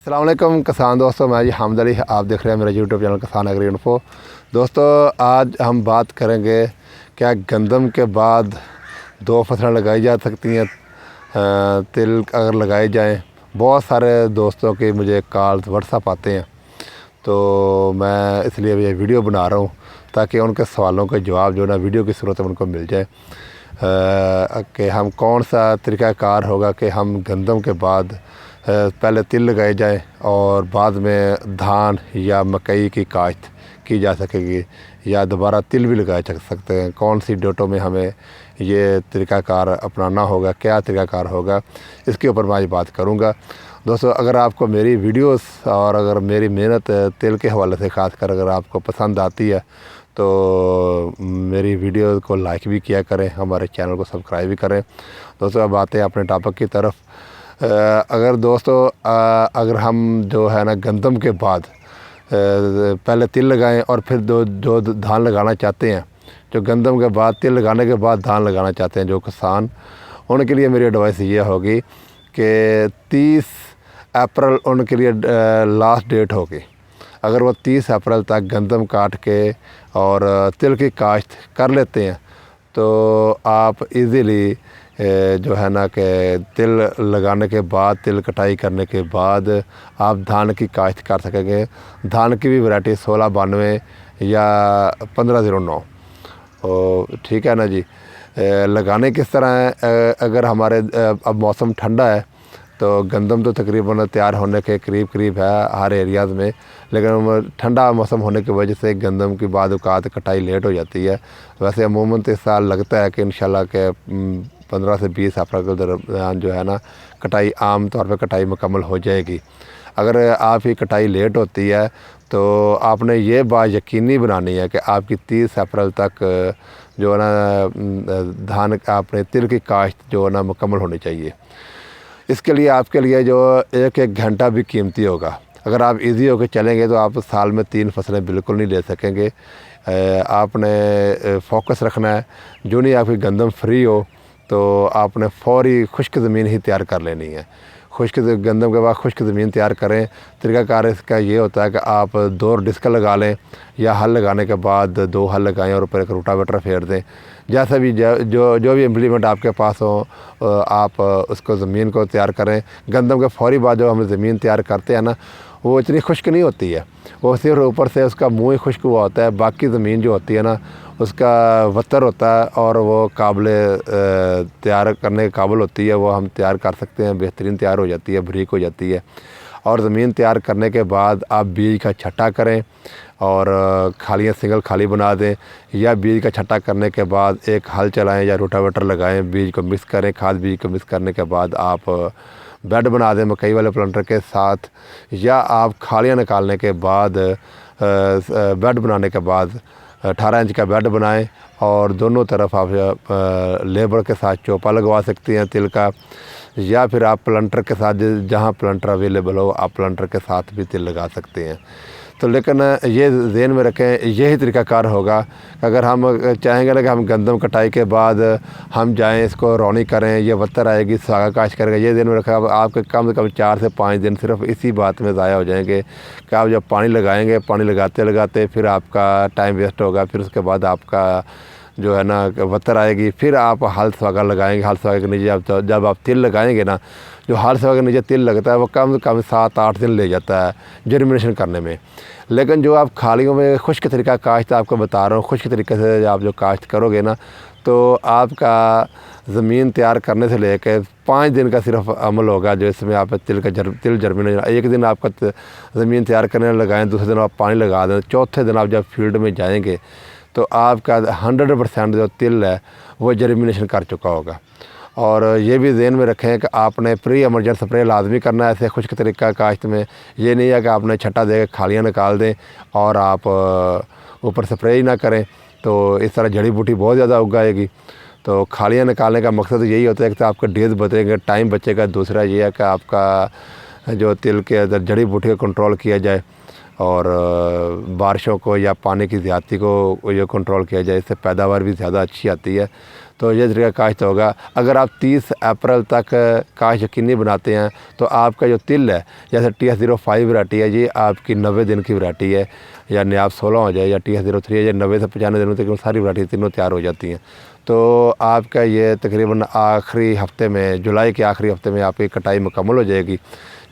अस्सलाम वालेकुम किसान दोस्तों, मैं जी हामिद अली। आप देख रहे हैं मेरा यूट्यूब चैनल किसान एग्री इन्फो। दोस्तों, आज हम बात करेंगे क्या गंदम के बाद दो फसलें लगाई जा सकती हैं। तिल अगर लगाए जाएं, बहुत सारे दोस्तों के मुझे कॉल्स व्हाट्सअप आते हैं, तो मैं इसलिए ये वीडियो बना रहा हूँ ताकि उनके सवालों के जवाब जो ना वीडियो की सूरत में उनको मिल जाए कि हम कौन सा तरीक़ाकार होगा कि हम गंदम के बाद पहले तिल लगाए जाए और बाद में धान या मकई की काश्त की जा सकेगी, या दोबारा तिल भी लगाए जा सकते हैं। कौन सी डेटों में हमें ये तरीक़ाकार अपनाना होगा, क्या तरीक़ाकार होगा, इसके ऊपर मैं आज बात करूँगा। दोस्तों, अगर आपको मेरी वीडियोस और अगर मेरी मेहनत तिल के हवाले से ख़ासकर अगर आपको पसंद आती है तो मेरी वीडियो को लाइक भी किया करें, हमारे चैनल को सब्सक्राइब भी करें। दोस्तों, अब आते हैं अपने टॉपिक की तरफ। अगर दोस्तों अगर हम जो है ना गंदम के बाद पहले तिल लगाएं और फिर जो धान लगाना चाहते हैं, जो गंदम के बाद तिल लगाने के बाद धान लगाना चाहते हैं जो किसान, उनके लिए मेरी एडवाइस ये होगी कि 30 अप्रैल उनके लिए लास्ट डेट होगी। अगर वो 30 अप्रैल तक गंदम काट के और तिल की काश्त कर लेते हैं तो आप इजीली जो है ना कि तिल लगाने के बाद, तिल कटाई करने के बाद आप धान की काश्त कर सकेंगे। धान की भी वैरायटी 1692 या 1509, ठीक है ना जी। लगाने किस तरह है, अगर हमारे अब मौसम ठंडा है तो गंदम तो तकरीबन तैयार होने के करीब है हर एरियाज़ में, लेकिन ठंडा मौसम होने की वजह से गंदम की बाद औकात कटाई लेट हो जाती है। वैसे अमूमन तो इस साल लगता है कि इंशाल्लाह के 15 से 20 अप्रैल के दरमियान जो है ना कटाई आम तौर पर कटाई मुकम्मल हो जाएगी। अगर आपकी कटाई लेट होती है तो आपने ये बात यकीनी बनानी है कि आपकी 30 अप्रैल तक जो है ना धान आपने तिल की काश्त जो है ना मुकम्मल होनी चाहिए। इसके लिए आपके लिए जो एक घंटा भी कीमती होगा। अगर आप इजी होकर चलेंगे तो आप साल में 3 फसलें बिल्कुल नहीं ले सकेंगे। आपने फोकस रखना है, जो नहीं आपकी गंदम फ्री हो तो आपने फौरी खुश्क ज़मीन ही तैयार कर लेनी है। खुश्क गंदम के बाद खुश्क ज़मीन तैयार करें। तरीक़ाकार इसका ये होता है कि आप 2 डिस्क लगा लें या हल लगाने के बाद 2 हल लगाएं और ऊपर एक रोटावेटर फेर दें। जैसा भी जो भी इम्प्लीमेंट आपके पास हो आप उसको ज़मीन को तैयार करें। गंदम के फौरी बाद जो हम ज़मीन तैयार करते हैं ना, वो इतनी खुश्क नहीं होती है, वो सिर्फ ऊपर से उसका मुँह ही खुश्क हुआ होता है, बाकी ज़मीन जो होती है ना उसका वत्तर होता है और वो काबिल तैयार करने के काबिल होती है। वो हम तैयार कर सकते हैं, बेहतरीन तैयार हो जाती है, बारीक हो जाती है। और ज़मीन तैयार करने के बाद आप बीज का छट्टा करें और खालियाँ सिंगल खाली बना दें, या बीज का छट्टा करने के बाद एक हल चलाएं या रोटावेटर लगाएं, बीज को मिक्स करें। खाद बीज को मिक्स करने के बाद आप बेड बना दें मकई वाले प्लांटर के साथ, या आप खालियाँ निकालने के बाद बेड बनाने के बाद 18 इंच का बेड बनाएं और दोनों तरफ आप लेबर के साथ चौपा लगवा सकते हैं तिल का, या फिर आप प्लांटर के साथ जहां प्लांटर अवेलेबल हो आप प्लांटर के साथ भी तिल लगा सकते हैं। तो लेकिन ये ज़हन में रखें, यही तरीक़ाकार होगा। अगर हम चाहेंगे ना कि हम गंदम कटाई के बाद हम जाएं इसको रौनी करें, ये वत्तर आएगी सागा काश करेंगे, ये ज़हन में रखा आपके कम से कम 4 से 5 दिन सिर्फ इसी बात में ज़ाया हो जाएंगे कि आप जब पानी लगाएंगे, पानी लगाते लगाते फिर आपका टाइम वेस्ट होगा। फिर उसके बाद आपका जो है ना वत्तर आएगी, फिर आप हल स्वागा लगाएंगे। हल स्वागे के नीचे जब आप तिल लगाएंगे ना, जो हल स्वागे के नीचे तिल लगता है वो कम से कम 7-8 दिन ले जाता है जर्मिनेशन करने में। लेकिन जो आप खालियों में खुश्क तरीका काश्त आपको बता रहा हूँ, खुश्क तरीके से आप जो काश्त करोगे ना तो आपका ज़मीन तैयार करने से लेकर 5 दिन का सिर्फ अमल होगा जो इसमें आप तिल जर्मिनेशन। एक दिन आपका ज़मीन तैयार करने लगाएं, दूसरे दिन आप पानी लगा दें, चौथे दिन आप जब फील्ड में जाएंगे तो आपका 100% जो तिल है वो जर्मिनेशन कर चुका होगा। और ये भी ज़हन में रखें कि आपने प्री एमरजेंसी स्प्रे लाजमी करना है ऐसे खुश्क तरीका काश्त में। ये नहीं है कि आपने छट्टा दे के खालियाँ निकाल दें और आप ऊपर स्प्रे ही ना करें, तो इस तरह जड़ी बूटी बहुत ज़्यादा उगाएगी। तो खालियाँ निकालने का मकसद यही होता है कि आपके डेज बचेंगे, टाइम बचेगा। दूसरा ये है कि आपका जो तिल के अंदर जड़ी बूटी को कंट्रोल किया जाए और बारिशों को या पानी की ज़्यादती को ये कंट्रोल किया जाए, इससे पैदावार भी ज़्यादा अच्छी आती है। تو یہ طریقہ کاشت ہوگا۔ اگر آپ 30 اپریل تک کاشت یقینی بناتے ہیں تو آپ کا جو تل ہے، جیسے TS05 ورائٹی ہے، یہ آپ کی 90 دن کی ورائٹی ہے، یا نیاب 16 ہو جائے، یا TS03 ہے، یا 90 سے 95 دنوں تک ساری ورائٹی تینوں تیار ہو جاتی ہیں۔ تو آپ کا یہ تقریباً آخری ہفتے میں، جولائی کے آخری ہفتے میں آپ کی کٹائی مکمل ہو جائے گی۔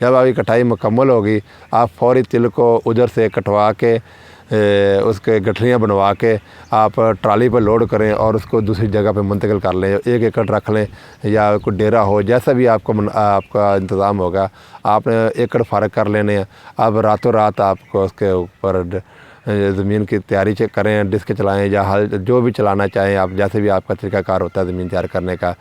جب آپ کی کٹائی مکمل ہوگی، آپ فوری تل کو ادھر سے کٹوا کے اس کے گٹھلیاں بنوا کے آپ ٹرالی پر لوڈ کریں اور اس کو دوسری جگہ پہ منتقل کر لیں، 1 ایکڑ رکھ لیں یا کوئی ڈیرا ہو، جیسا بھی آپ کا انتظام ہوگا، آپ نے ایکڑ فارغ کر لینے ہیں۔ اب راتوں رات آپ کو اس کے اوپر زمین کی تیاری کریں، ڈسک چلائیں یا ہل جو بھی چلانا چاہیں آپ، جیسے بھی آپ کا طریقہ کار ہوتا ہے زمین تیار کرنے کا۔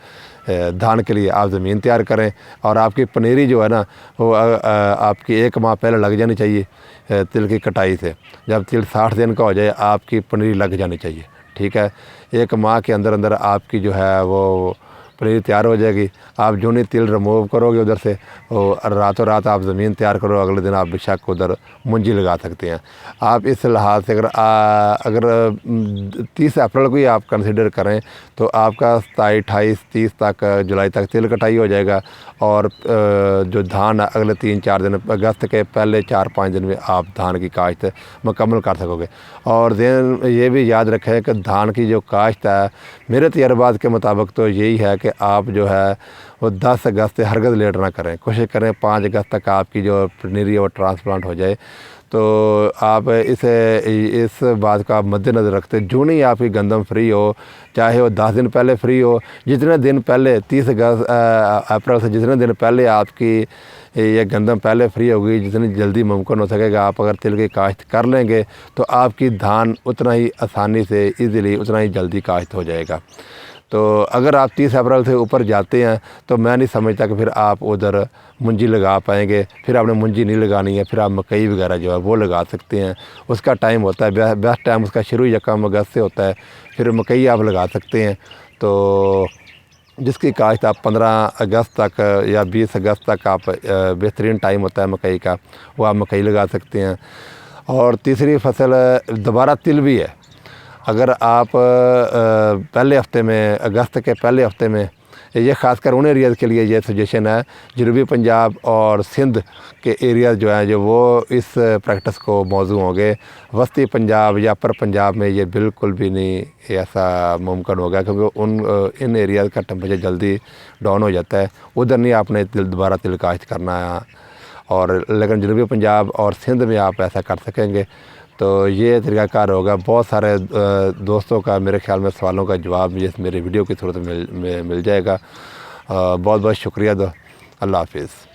دھان کے لیے آپ زمین تیار کریں، اور آپ کی پنیری جو ہے نا، وہ آپ کی 1 ماہ پہلے لگ جانی چاہیے تل کی کٹائی سے۔ جب تل 60 دن کا ہو جائے، آپ کی پنیری لگ جانی چاہیے، ٹھیک ہے۔ 1 ماہ کے اندر اندر آپ کی جو ہے وہ پنیری تیار ہو جائے گی۔ آپ جو نہیں تل ریموو کرو گے ادھر سے، راتوں رات آپ زمین تیار کرو، اگلے دن آپ بے شک ادھر منجی لگا سکتے ہیں۔ آپ اس لحاظ سے اگر 30 اپریل کو ہی آپ کنسیڈر کریں تو آپ کا 27، 28، 30 تک، جولائی تک تل کٹائی ہو جائے گا، اور جو دھان اگلے 3-4 دن، اگست کے پہلے 4-5 دن میں آپ دھان کی کاشت مکمل کر سکو گے۔ اور یہ بھی یاد رکھیں کہ دھان کی جو کاشت ہے، میرے تجربات کے مطابق تو یہی ہے کہ آپ جو ہے وہ 10 اگست سے ہرگز لیٹ نہ کریں، کوشش کریں 5 اگست تک آپ کی جو پنیری ہے وہ ٹرانسپلانٹ ہو جائے۔ تو آپ اس بات کا مد نظر رکھتے، جو نہیں آپ کی گندم فری ہو، چاہے وہ 10 دن پہلے فری ہو، جتنے دن پہلے 30 اپریل سے جتنے دن پہلے آپ کی یہ گندم پہلے فری ہوگی، جتنی جلدی ممکن ہو سکے گا آپ اگر تل کی کاشت کر لیں گے تو آپ کی دھان اتنا ہی آسانی سے، ایزیلی، اتنا ہی جلدی کاشت ہو جائے گا۔ تو اگر آپ 30 اپریل سے اوپر جاتے ہیں تو میں نہیں سمجھتا کہ پھر آپ ادھر منجی لگا پائیں گے۔ پھر آپ نے منجی نہیں لگانی ہے، پھر آپ مکئی وغیرہ جو ہے وہ لگا سکتے ہیں۔ اس کا ٹائم ہوتا ہے، بیسٹ ٹائم اس کا شروع 1 اگست سے ہوتا ہے، پھر مکئی آپ لگا سکتے ہیں۔ تو جس کی کاشت آپ 15 اگست تک یا 20 اگست تک آپ، بہترین ٹائم ہوتا ہے مکئی کا، وہ آپ مکئی لگا سکتے ہیں۔ اور تیسری فصل دوبارہ تل بھی ہے۔ اگر آپ پہلے ہفتے میں، اگست کے پہلے ہفتے میں، یہ خاص کر ان ایریاز کے لیے یہ سجیشن ہے، جنوبی پنجاب اور سندھ کے ایریاز جو ہیں جو وہ اس پریکٹس کو موضوع ہوں گے۔ وسطی پنجاب یا اپر پنجاب میں یہ بالکل بھی نہیں ایسا ممکن ہوگا، کیونکہ ان ایریاز کا ٹمپریچر جلدی ڈاؤن ہو جاتا ہے، ادھر نہیں آپ نے دوبارہ تل کاشت کرنا ہے۔ اور لیکن جنوبی پنجاب اور سندھ میں آپ ایسا کر سکیں گے۔ تو یہ طریقہ کار ہوگا۔ بہت سارے دوستوں کا میرے خیال میں سوالوں کا جواب اس میرے ویڈیو کی صورت میں مل جائے گا۔ بہت بہت شکریہ۔ اللہ حافظ۔